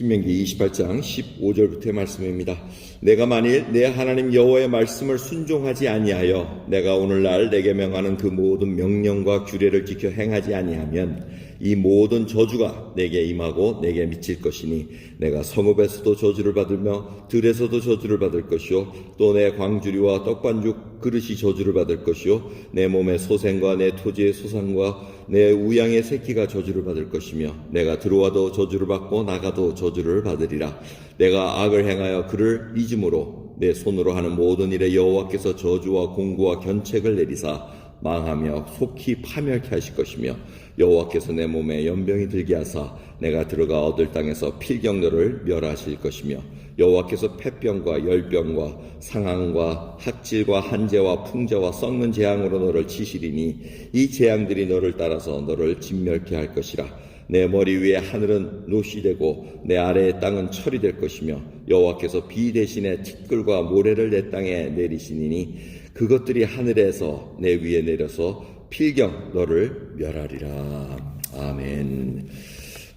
신명기 28장 15절부터의 말씀입니다. 내가 만일 내 하나님 여호와의 말씀을 순종하지 아니하여 내가 오늘날 내게 명하는 그 모든 명령과 규례를 지켜 행하지 아니하면 이 모든 저주가 내게 임하고 내게 미칠 것이니 내가 성읍에서도 저주를 받으며 들에서도 저주를 받을 것이요 또 내 광주리와 떡반죽 그릇이 저주를 받을 것이요 내 몸의 소생과 내 토지의 소산과 내 우양의 새끼가 저주를 받을 것이며 내가 들어와도 저주를 받고 나가도 저주를 받으리라. 내가 악을 행하여 그를 잊음으로 내 손으로 하는 모든 일에 여호와께서 저주와 공구와 견책을 내리사 망하며 속히 파멸케 하실 것이며 여호와께서 내 몸에 연병이 들게 하사 내가 들어가 얻을 땅에서 필경너를 멸하실 것이며 여호와께서 폐병과 열병과 상함과 학질과 한재와 풍자와 썩는 재앙으로 너를 치시리니 이 재앙들이 너를 따라서 너를 진멸케 할 것이라. 내 머리 위에 하늘은 놋이 되고 내 아래의 땅은 철이 될 것이며 여호와께서 비 대신에 티끌과 모래를 내 땅에 내리시니 그것들이 하늘에서 내 위에 내려서 필경 너를 멸하리라. 아멘.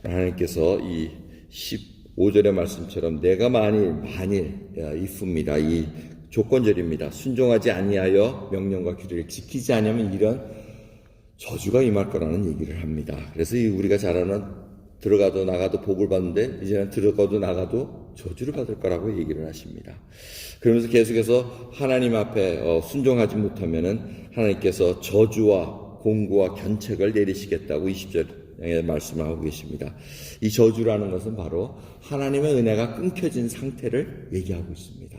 하나님께서 이 15절의 말씀처럼 내가 만일 if입니다. 이 조건절입니다. 순종하지 아니하여 명령과 규례를 지키지 않으면 이런 저주가 임할 거라는 얘기를 합니다. 그래서 우리가 잘 아는 들어가도 나가도 복을 받는데 이제는 들어가도 나가도 저주를 받을 거라고 얘기를 하십니다. 그러면서 계속해서 하나님 앞에 순종하지 못하면은 하나님께서 저주와 공구와 견책을 내리시겠다고 20절에 말씀하고 계십니다. 이 저주라는 것은 바로 하나님의 은혜가 끊겨진 상태를 얘기하고 있습니다.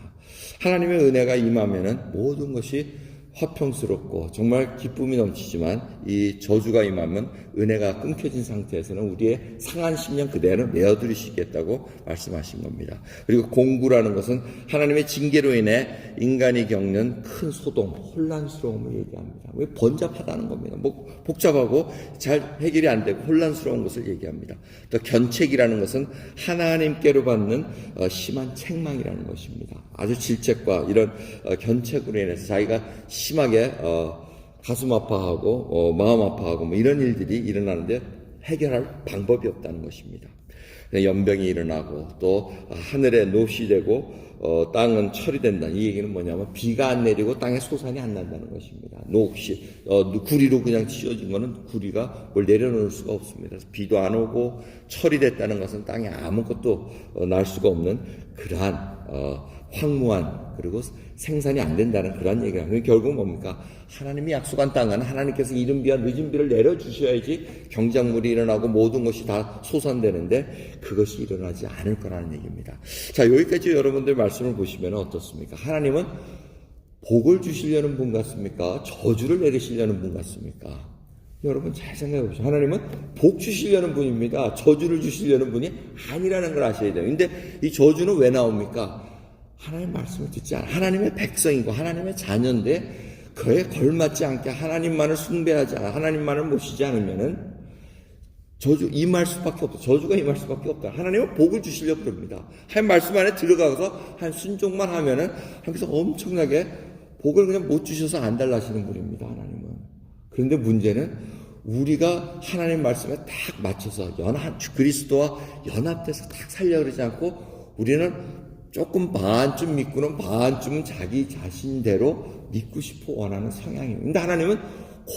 하나님의 은혜가 임하면은 모든 것이 화평스럽고 정말 기쁨이 넘치지만 이 저주가 임하면 은혜가 끊겨진 상태에서는 우리의 상한 심령 그대로 내어드리시겠다고 말씀하신 겁니다. 그리고 공구라는 것은 하나님의 징계로 인해 인간이 겪는 큰 소동, 혼란스러움을 얘기합니다. 왜 번잡하다는 겁니다. 뭐 복잡하고 잘 해결이 안 되고 혼란스러운 것을 얘기합니다. 또 견책이라는 것은 하나님께로 받는 심한 책망이라는 것입니다. 아주 질책과 이런 견책으로 인해서 자기가 심하게 가슴 아파하고 마음 아파하고 뭐 이런 일들이 일어나는데 해결할 방법이 없다는 것입니다. 연병이 일어나고 또 하늘에 놋이 되고 땅은 철이 된다. 이 얘기는 뭐냐면 비가 안 내리고 땅에 소산이 안 난다는 것입니다. 놋이 구리로 그냥 씌워진 거는 구리가 뭘 내려놓을 수가 없습니다. 그래서 비도 안 오고 철이 됐다는 것은 땅에 아무것도 날 수가 없는 그러한 황무한 그리고 생산이 안 된다는 그런 얘기를 합니다. 결국 뭡니까? 하나님이 약속한 땅은 하나님께서 이른 비와 늦은 비를 내려주셔야지 경작물이 일어나고 모든 것이 다 소산되는데 그것이 일어나지 않을 거라는 얘기입니다. 자, 여기까지 여러분들 말씀을 보시면 어떻습니까? 하나님은 복을 주시려는 분 같습니까? 저주를 내리시려는 분 같습니까? 여러분 잘 생각해 보세요. 하나님은 복 주시려는 분입니다. 저주를 주시려는 분이 아니라는 걸 아셔야 돼요. 근데 이 저주는 왜 나옵니까? 하나님의 말씀을 듣지 않아. 하나님의 백성이고 하나님의 자녀인데 그에 걸맞지 않게 하나님만을 숭배하지 않아. 하나님만을 모시지 않으면은 저주 임할 수밖에 없다. 저주가 임할 수밖에 없다. 하나님은 복을 주시려고 그럽니다. 하나님 말씀 안에 들어가서 한 순종만 하면은 하나님께서 엄청나게 복을 그냥 못 주셔서 안 달라시는 분입니다. 하나님은. 그런데 문제는 우리가 하나님 말씀에 딱 맞춰서 그리스도와 연합돼서 딱 살려고 그러지 않고 우리는 조금 반쯤 믿고는 반쯤은 자기 자신대로 믿고 싶어 원하는 성향이에요. 근데 하나님은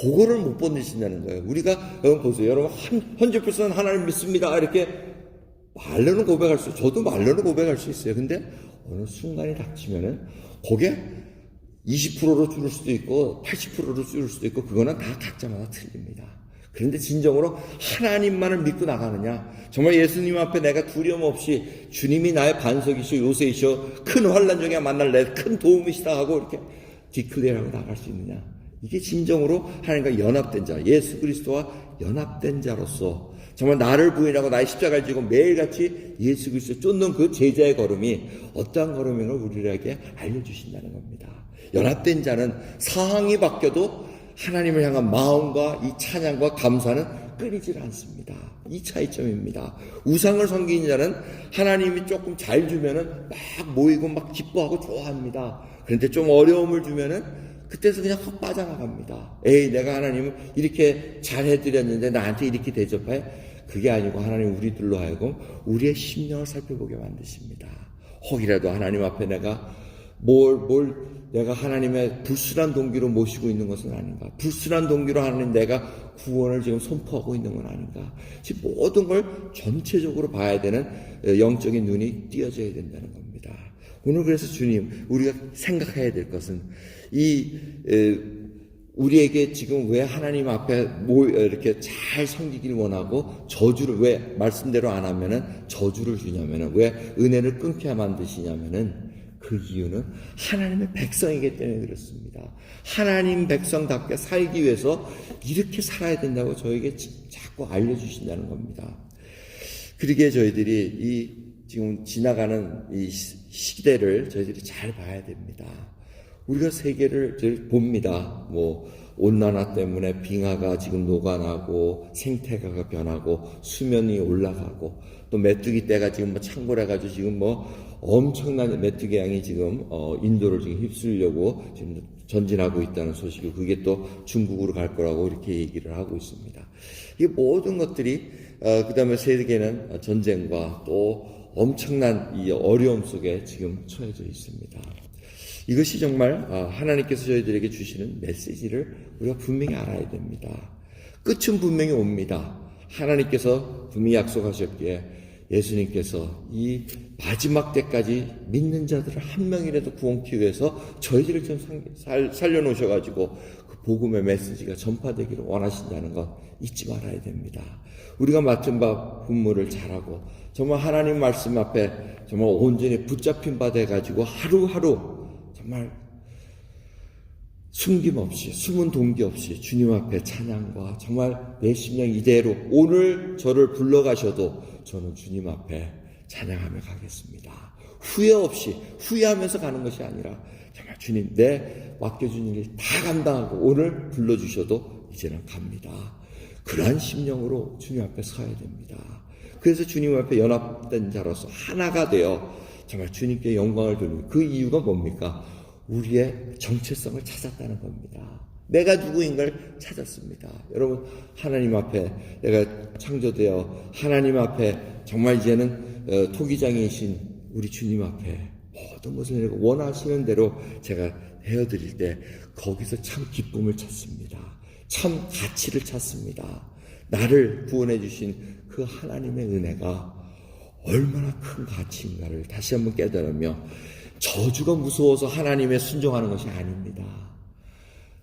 그거를 못 번드신다는 거예요. 우리가 여러분 보세요. 여러분 100% 하나님 믿습니다. 이렇게 말로는 고백할 수 있어요. 저도 말로는 고백할 수 있어요. 근데 어느 순간이 닥치면은 그게 20%로 줄을 수도 있고 80%로 줄을 수도 있고 그거는 다 각자마다 틀립니다. 그런데 진정으로 하나님만을 믿고 나가느냐, 정말 예수님 앞에 내가 두려움 없이 주님이 나의 반석이시오 요새이시오 큰 환난 중에 만날 내 큰 도움이시다 하고 이렇게 디클레어하고 나갈 수 있느냐, 이게 진정으로 하나님과 연합된 자, 예수 그리스도와 연합된 자로서 정말 나를 부인하고 나의 십자가를 지고 매일같이 예수 그리스도 쫓는 그 제자의 걸음이 어떠한 걸음인 걸 우리에게 알려주신다는 겁니다. 연합된 자는 상황이 바뀌어도 하나님을 향한 마음과 이 찬양과 감사는 끊이질 않습니다. 이 차이점입니다. 우상을 섬기는 자는 하나님이 조금 잘 주면은 막 모이고 막 기뻐하고 좋아합니다. 그런데 좀 어려움을 주면은 그때서 그냥 확 빠져나갑니다. 에이, 내가 하나님을 이렇게 잘 해드렸는데 나한테 이렇게 대접해? 그게 아니고 하나님 우리들로 하여금 우리의 심령을 살펴보게 만드십니다. 혹이라도 하나님 앞에 내가 내가 하나님의 불순한 동기로 모시고 있는 것은 아닌가? 불순한 동기로 하나님 내가 구원을 지금 선포하고 있는 건 아닌가? 지금 모든 걸 전체적으로 봐야 되는 영적인 눈이 띄어져야 된다는 겁니다. 오늘 그래서 주님, 우리가 생각해야 될 것은 우리에게 지금 왜 하나님 앞에 이렇게 잘 섬기길 원하고 저주를 왜 말씀대로 안 하면은 저주를 주냐면은 왜 은혜를 끊게 만드시냐면은 그 이유는 하나님의 백성이기 때문에 그렇습니다. 하나님 백성답게 살기 위해서 이렇게 살아야 된다고 저에게 자꾸 알려주신다는 겁니다. 그러기에 저희들이 지금 지나가는 이 시대를 저희들이 잘 봐야 됩니다. 우리가 세계를 봅니다. 온난화 때문에 빙하가 지금 녹아나고 생태가가 변하고 수면이 올라가고 또 메뚜기 떼가 지금 창궐해가지고 지금 엄청난 메뚜기 양이 지금 인도를 지금 휩쓸려고 지금 전진하고 있다는 소식이고 그게 또 중국으로 갈 거라고 이렇게 얘기를 하고 있습니다. 이 모든 것들이 그 다음에 세계는 전쟁과 또 엄청난 이 어려움 속에 지금 처해져 있습니다. 이것이 정말 하나님께서 저희들에게 주시는 메시지를 우리가 분명히 알아야 됩니다. 끝은 분명히 옵니다. 하나님께서 분명히 약속하셨기에 예수님께서 이 마지막 때까지 믿는 자들을 한 명이라도 구원하기 위해서 저희들을 좀 살려놓으셔가지고 그 복음의 메시지가 전파되기를 원하신다는 것 잊지 말아야 됩니다. 우리가 맡은 바 분무를 잘하고 정말 하나님 말씀 앞에 정말 온전히 붙잡힌 바 돼가지고 하루하루 정말 숨김없이 숨은 동기 없이 주님 앞에 찬양과 정말 내 심령 이대로 오늘 저를 불러가셔도 저는 주님 앞에 찬양하며 가겠습니다. 후회 없이 후회하면서 가는 것이 아니라 정말 주님 내 맡겨준 일 다 감당하고 오늘 불러주셔도 이제는 갑니다. 그러한 심령으로 주님 앞에 서야 됩니다. 그래서 주님 앞에 연합된 자로서 하나가 되어 정말 주님께 영광을 돌리고 그 이유가 뭡니까? 우리의 정체성을 찾았다는 겁니다. 내가 누구인 걸 찾았습니다. 여러분 하나님 앞에 내가 창조되어 하나님 앞에 정말 이제는 토기장이신 우리 주님 앞에 모든 것을 내가 원하시는 대로 제가 헤어드릴 때 거기서 참 기쁨을 찾습니다. 참 가치를 찾습니다. 나를 구원해 주신 그 하나님의 은혜가 얼마나 큰 가치인가를 다시 한번 깨달으며 저주가 무서워서 하나님의 순종하는 것이 아닙니다.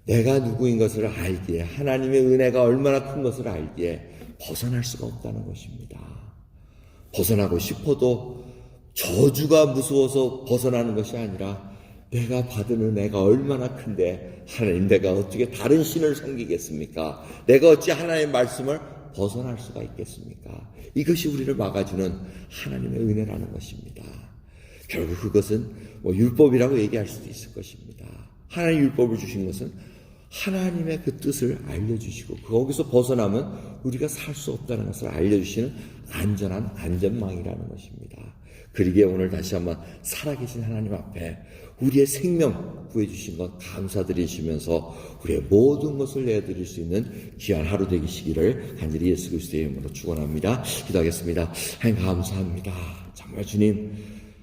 내가 누구인 것을 알기에 하나님의 은혜가 얼마나 큰 것을 알기에 벗어날 수가 없다는 것입니다. 벗어나고 싶어도 저주가 무서워서 벗어나는 것이 아니라 내가 받은 은혜가 얼마나 큰데 하나님 내가 어떻게 다른 신을 섬기겠습니까? 내가 어찌 하나님의 말씀을 벗어날 수가 있겠습니까? 이것이 우리를 막아주는 하나님의 은혜라는 것입니다. 결국 그것은 율법이라고 얘기할 수도 있을 것입니다. 하나님 율법을 주신 것은 하나님의 그 뜻을 알려주시고 거기서 벗어나면 우리가 살 수 없다는 것을 알려주시는 안전한 안전망이라는 것입니다. 그러기에 오늘 다시 한번 살아계신 하나님 앞에 우리의 생명 구해주신 것 감사드리시면서 우리의 모든 것을 내어드릴 수 있는 귀한 하루 되시기를 간절히 예수 그리스도의 이름으로 축원합니다. 기도하겠습니다. 하나님 감사합니다. 정말 주님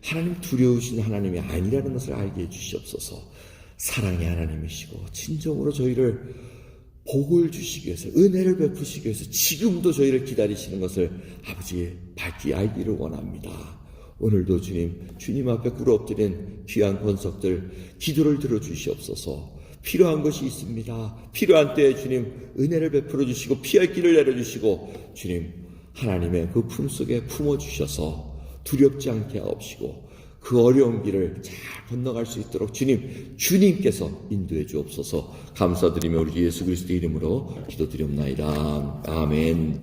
하나님 두려우신 하나님이 아니라는 것을 알게 해주시옵소서. 사랑의 하나님이시고 진정으로 저희를 복을 주시기 위해서 은혜를 베푸시기 위해서 지금도 저희를 기다리시는 것을 아버지 밝히 알기를 원합니다. 오늘도 주님 앞에 꿇어엎드린 귀한 권석들 기도를 들어주시옵소서. 필요한 것이 있습니다. 필요한 때에 주님 은혜를 베풀어 주시고 피할 길을 내려주시고 주님 하나님의 그 품속에 품어주셔서 두렵지 않게 하옵시고 그 어려운 길을 잘 건너갈 수 있도록 주님께서 인도해 주옵소서. 감사드리며 우리 예수 그리스도 이름으로 기도드렸나이다. 아멘.